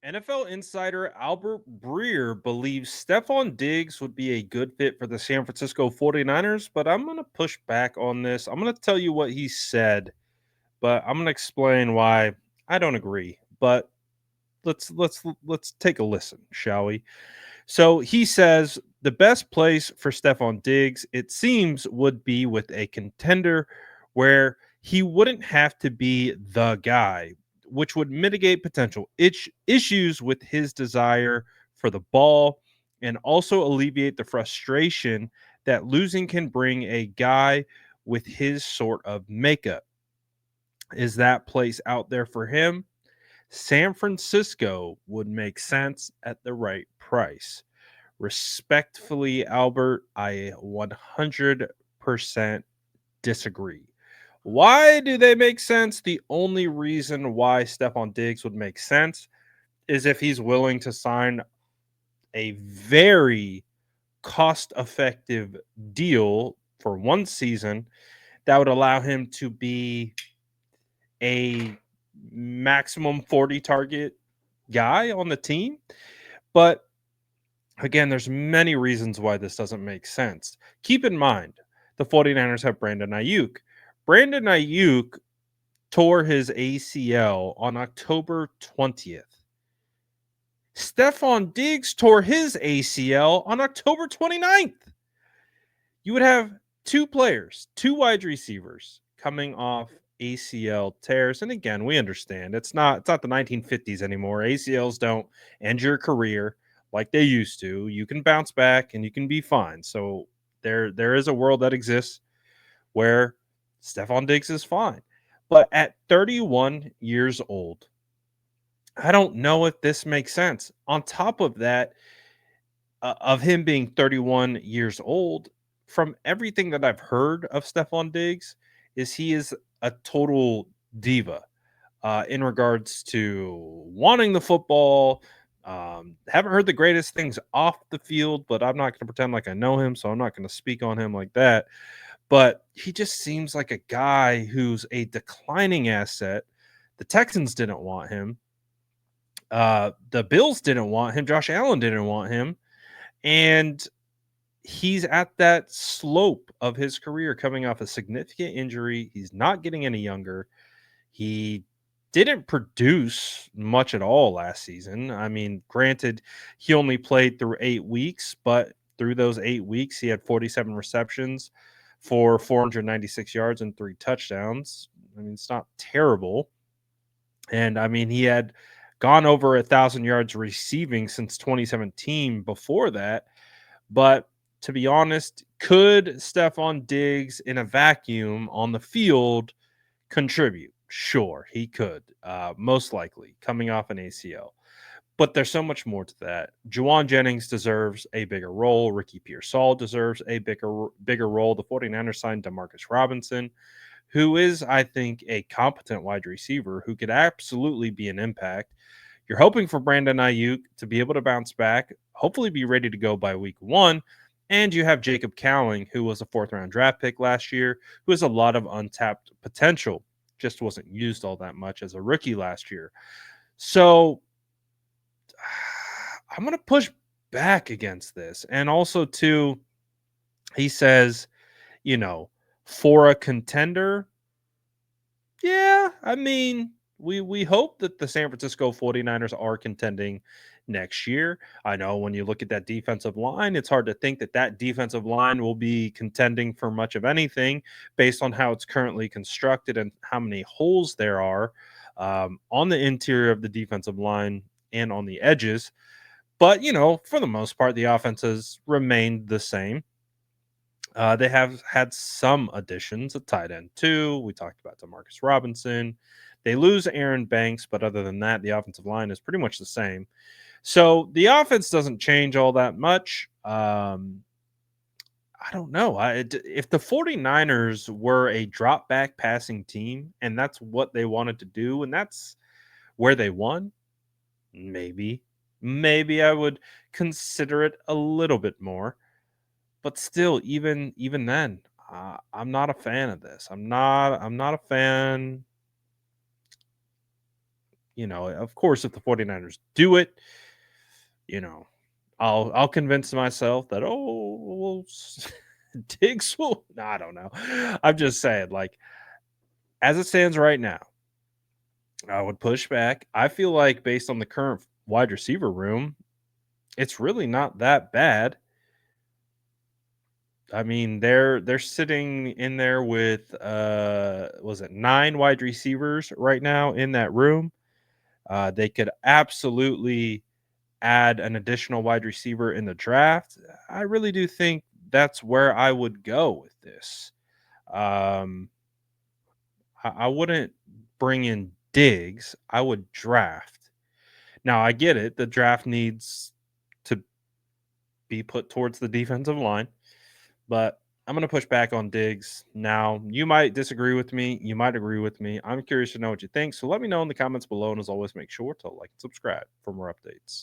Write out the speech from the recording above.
NFL insider Albert Breer believes Stefon Diggs would be a good fit for the San Francisco 49ers, but I'm going to push back on this. I'm going to tell you what he said, but I'm going to explain why I don't agree. But let's take a listen, shall we? So he says the best place for Stefon Diggs, it seems, would be with a contender where he wouldn't have to be the guy, which would mitigate potential issues with his desire for the ball and also alleviate the frustration that losing can bring a guy with his sort of makeup. Is that place out there for him? San Francisco would make sense at the right price. Respectfully, Albert, I 100% disagree. Why do they make sense? The only reason why Stephon Diggs would make sense is if he's willing to sign a very cost effective deal for one season that would allow him to be a maximum 40 target guy on the team. But again, there's many reasons why this doesn't make sense. Keep in mind, the 49ers have Brandon Ayuk. Brandon Ayuk tore his ACL on October 20th. Stephon Diggs tore his ACL on October 29th. You would have two players, two wide receivers coming off ACL tears. And again, we understand it's not the 1950s anymore. ACLs don't end your career like they used to. You can bounce back and you can be fine. So there is a world that exists where Stephon Diggs is fine. But at 31 years old, I don't know if this makes sense. On top of that, of him being 31 years old, from everything that I've heard of Stephon Diggs, is he is a total diva in regards to wanting the football. Haven't heard the greatest things off the field, but I'm not going to pretend like I know him, so I'm not going to speak on him like that. But he just seems like a guy who's a declining asset. The Texans didn't want him. The Bills didn't want him. Josh Allen didn't want him. And he's at that slope of his career coming off a significant injury. He's not getting any younger. He didn't produce much at all last season. I mean, granted, he only played through 8 weeks, but through those 8 weeks, he had 47 receptions for 496 yards and three touchdowns. I mean, it's not terrible. And I mean, he had gone over 1,000 yards receiving since 2017 before that. But to be honest, could Stephon Diggs in a vacuum on the field contribute? Sure, he could. Most likely coming off an ACL. But there's so much more to that. Juwan Jennings deserves a bigger role. Ricky Pearsall deserves a bigger role. The 49ers signed Demarcus Robinson, who is, I think, a competent wide receiver who could absolutely be an impact. You're hoping for Brandon Ayuk to be able to bounce back, hopefully be ready to go by week one. And you have Jacob Cowling, who was a fourth round draft pick last year, who has a lot of untapped potential, just wasn't used all that much as a rookie last year. So I'm going to push back against this. And also, too, he says, you know, for a contender, yeah, I mean, we hope that the San Francisco 49ers are contending next year. I know when you look at that defensive line, it's hard to think that that defensive line will be contending for much of anything based on how it's currently constructed and how many holes there are on the interior of the defensive line and on the edges. But, for the most part, the offense has remained the same. They have had some additions at tight end too. We talked about Demarcus Robinson. They lose Aaron Banks, but other than that, the offensive line is pretty much the same. So the offense doesn't change all that much. I don't know. If the 49ers were a drop back passing team and that's what they wanted to do and that's where they won, maybe I would consider it a little bit more. But still, even then, I'm not a fan of this. I'm not a fan. Of course, if the 49ers do it, you know, I'll convince myself that, Diggs will. No, I don't know. I'm just saying, like, as it stands right now, I would push back. I feel like based on the current wide receiver room, it's really not that bad. I mean, they're sitting in there with was it 9 wide receivers right now in that room. They could absolutely add an additional wide receiver in the draft. I really do think that's where I would go with this. Um, I wouldn't bring in Diggs. I would draft. Now I get it. The draft needs to be put towards the defensive line, but I'm going to push back on Diggs. Now, you might disagree with me. You might agree with me. I'm curious to know what you think. So let me know in the comments below. And as always, make sure to like and subscribe for more updates.